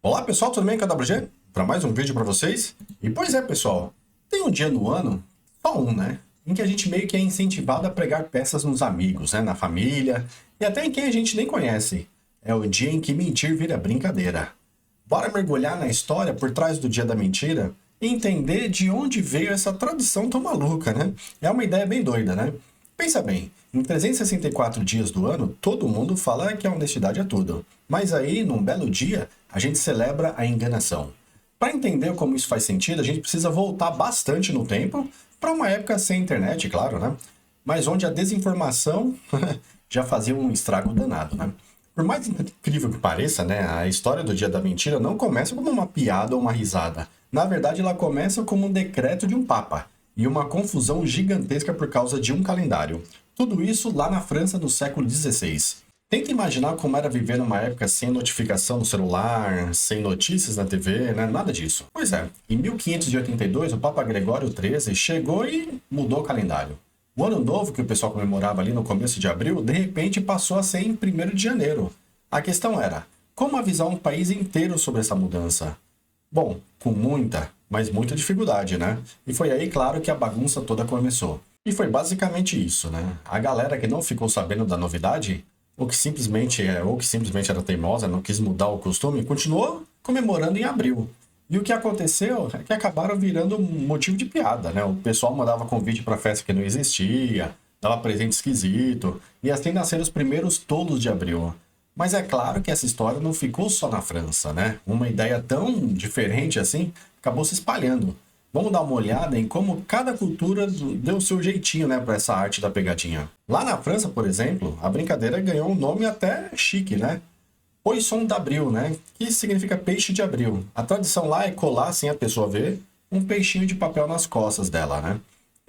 Olá pessoal, tudo bem com a WG? Para mais um vídeo para vocês. E pois é pessoal, tem um dia no ano, só um, né? Em que a gente meio que é incentivado a pregar peças nos amigos, né? Na família e até em quem a gente nem conhece. É o dia em que mentir vira brincadeira. Bora mergulhar na história por trás do dia da mentira e entender de onde veio essa tradição tão maluca, né? É uma ideia bem doida, né? Pensa bem, em 364 dias do ano, todo mundo fala que a honestidade é tudo. Mas aí, num belo dia, a gente celebra a enganação. Para entender como isso faz sentido, a gente precisa voltar bastante no tempo, para uma época sem internet, claro, né? Mas onde a desinformação já fazia um estrago danado, né? Por mais incrível que pareça, né, a história do Dia da Mentira não começa como uma piada ou uma risada. Na verdade, ela começa como um decreto de um papa e uma confusão gigantesca por causa de um calendário. Tudo isso lá na França do século XVI. Tenta imaginar como era viver numa época sem notificação no celular, sem notícias na TV, né? Nada disso. Pois é, em 1582 o Papa Gregório XIII chegou e mudou o calendário. O ano novo que o pessoal comemorava ali no começo de abril, de repente passou a ser em 1º de janeiro. A questão era, como avisar um país inteiro sobre essa mudança? Bom, com muita, mas muita dificuldade, né? E foi aí, claro, que a bagunça toda começou. E foi basicamente isso, né? A galera que não ficou sabendo da novidade, ou que simplesmente era teimosa, não quis mudar o costume, continuou comemorando em abril. E o que aconteceu é que acabaram virando um motivo de piada, né? O pessoal mandava convite para festa que não existia, dava presente esquisito, e assim nasceram os primeiros tolos de abril. Mas é claro que essa história não ficou só na França, né? Uma ideia tão diferente assim acabou se espalhando. Vamos dar uma olhada em como cada cultura deu o seu jeitinho, né, para essa arte da pegadinha. Lá na França, por exemplo, a brincadeira ganhou um nome até chique, né? Poisson d'Abril, né? Que significa peixe de abril. A tradição lá é colar, sem a pessoa ver, um peixinho de papel nas costas dela, né?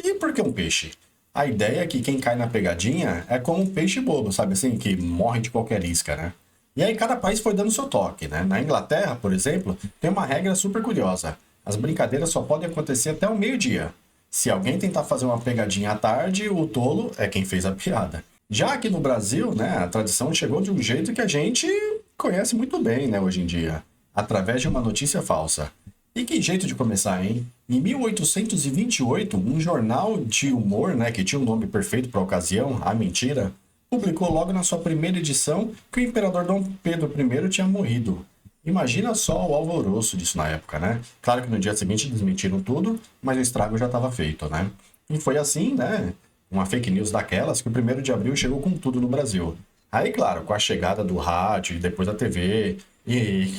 E por que um peixe? A ideia é que quem cai na pegadinha é como um peixe bobo, sabe assim? Que morre de qualquer isca, né? E aí cada país foi dando seu toque, né? Na Inglaterra, por exemplo, tem uma regra super curiosa. As brincadeiras só podem acontecer até o meio-dia. Se alguém tentar fazer uma pegadinha à tarde, o tolo é quem fez a piada. Já aqui no Brasil, né, a tradição chegou de um jeito que a gente conhece muito bem, né, hoje em dia, através de uma notícia falsa. E que jeito de começar, hein? Em 1828, um jornal de humor, né, que tinha um nome perfeito para a ocasião, A Mentira, publicou logo na sua primeira edição que o imperador Dom Pedro I tinha morrido. Imagina só o alvoroço disso na época, né? Claro que no dia seguinte desmentiram tudo, mas o estrago já estava feito, né? E foi assim, né? Uma fake news daquelas que o 1º de abril chegou com tudo no Brasil. Aí, claro, com a chegada do rádio e depois da TV e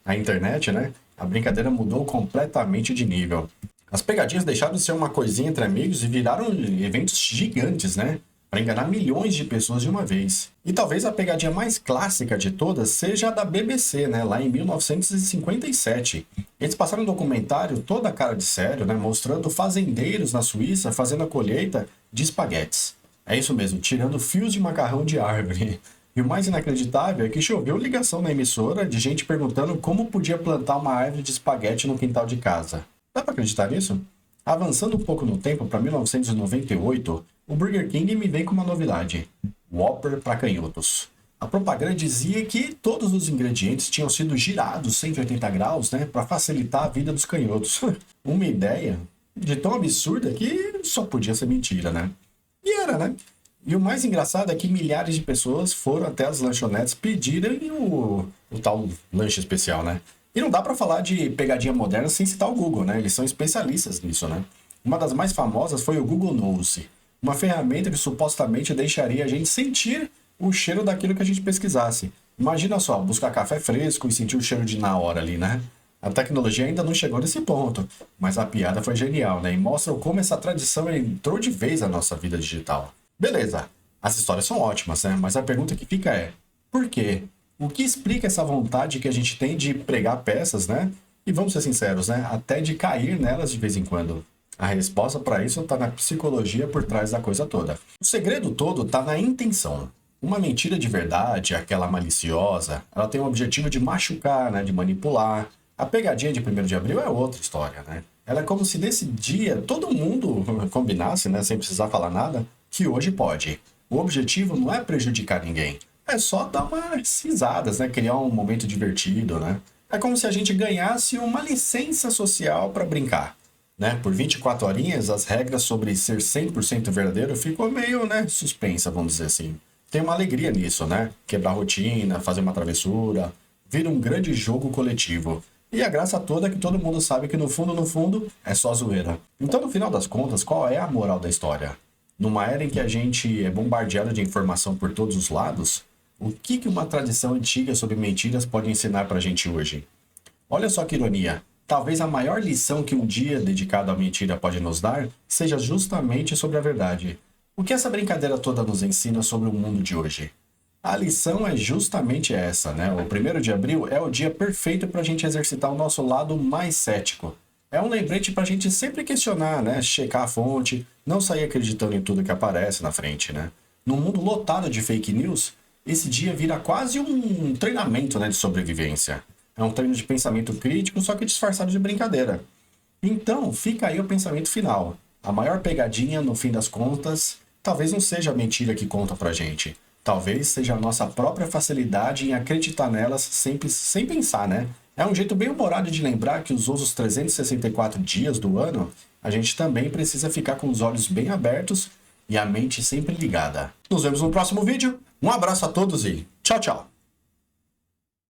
a internet, né? A brincadeira mudou completamente de nível. As pegadinhas deixaram de ser uma coisinha entre amigos e viraram eventos gigantes, né? Para enganar milhões de pessoas de uma vez. E talvez a pegadinha mais clássica de todas seja a da BBC, né? Lá em 1957. Eles passaram um documentário toda a cara de sério, né? Mostrando fazendeiros na Suíça fazendo a colheita de espaguetes. É isso mesmo, tirando fios de macarrão de árvore. E o mais inacreditável é que choveu ligação na emissora de gente perguntando como podia plantar uma árvore de espaguete no quintal de casa. Dá pra acreditar nisso? Avançando um pouco no tempo para 1998, o Burger King me vem com uma novidade: Whopper para canhotos. A propaganda dizia que todos os ingredientes tinham sido girados 180 graus, né, para facilitar a vida dos canhotos. Uma ideia de tão absurda que só podia ser mentira, né? E era, né? E o mais engraçado é que milhares de pessoas foram até as lanchonetes pedirem o tal lanche especial, né? E não dá pra falar de pegadinha moderna sem citar o Google, né? Eles são especialistas nisso, né? Uma das mais famosas foi o Google Nose, uma ferramenta que supostamente deixaria a gente sentir o cheiro daquilo que a gente pesquisasse. Imagina só, buscar café fresco e sentir o cheiro de na hora ali, né? A tecnologia ainda não chegou nesse ponto, mas a piada foi genial, né? E mostra como essa tradição entrou de vez na nossa vida digital. Beleza, as histórias são ótimas, né? Mas a pergunta que fica é, por quê? O que explica essa vontade que a gente tem de pregar peças, né? E vamos ser sinceros, né? Até de cair nelas de vez em quando. A resposta para isso está na psicologia por trás da coisa toda. O segredo todo está na intenção. Uma mentira de verdade, aquela maliciosa, ela tem o objetivo de machucar, né? De manipular. A pegadinha de 1º de abril é outra história, né? Ela é como se nesse dia todo mundo combinasse, né? Sem precisar falar nada, que hoje pode. O objetivo não é prejudicar ninguém. É só dar umas risadas, né? Criar um momento divertido, né? É como se a gente ganhasse uma licença social para brincar, né? Por 24 horinhas, as regras sobre ser 100% verdadeiro ficou meio, né, suspensa, vamos dizer assim. Tem uma alegria nisso, né? Quebrar a rotina, fazer uma travessura, vira um grande jogo coletivo. E a graça toda é que todo mundo sabe que no fundo, é só zoeira. Então, no final das contas, qual é a moral da história? Numa era em que a gente é bombardeado de informação por todos os lados, o que uma tradição antiga sobre mentiras pode ensinar pra gente hoje? Olha só que ironia. Talvez a maior lição que um dia dedicado à mentira pode nos dar seja justamente sobre a verdade. O que essa brincadeira toda nos ensina sobre o mundo de hoje? A lição é justamente essa, né? O 1º de abril é o dia perfeito para a gente exercitar o nosso lado mais cético. É um lembrete para a gente sempre questionar, né? Checar a fonte, não sair acreditando em tudo que aparece na frente, né? Num mundo lotado de fake news, esse dia vira quase um treinamento, né, de sobrevivência. É um treino de pensamento crítico, só que disfarçado de brincadeira. Então, fica aí o pensamento final. A maior pegadinha, no fim das contas, talvez não seja a mentira que conta pra gente. Talvez seja a nossa própria facilidade em acreditar nelas sem pensar, né? É um jeito bem humorado de lembrar que os outros 364 dias do ano, a gente também precisa ficar com os olhos bem abertos e a mente sempre ligada. Nos vemos no próximo vídeo. Um abraço a todos e tchau, tchau!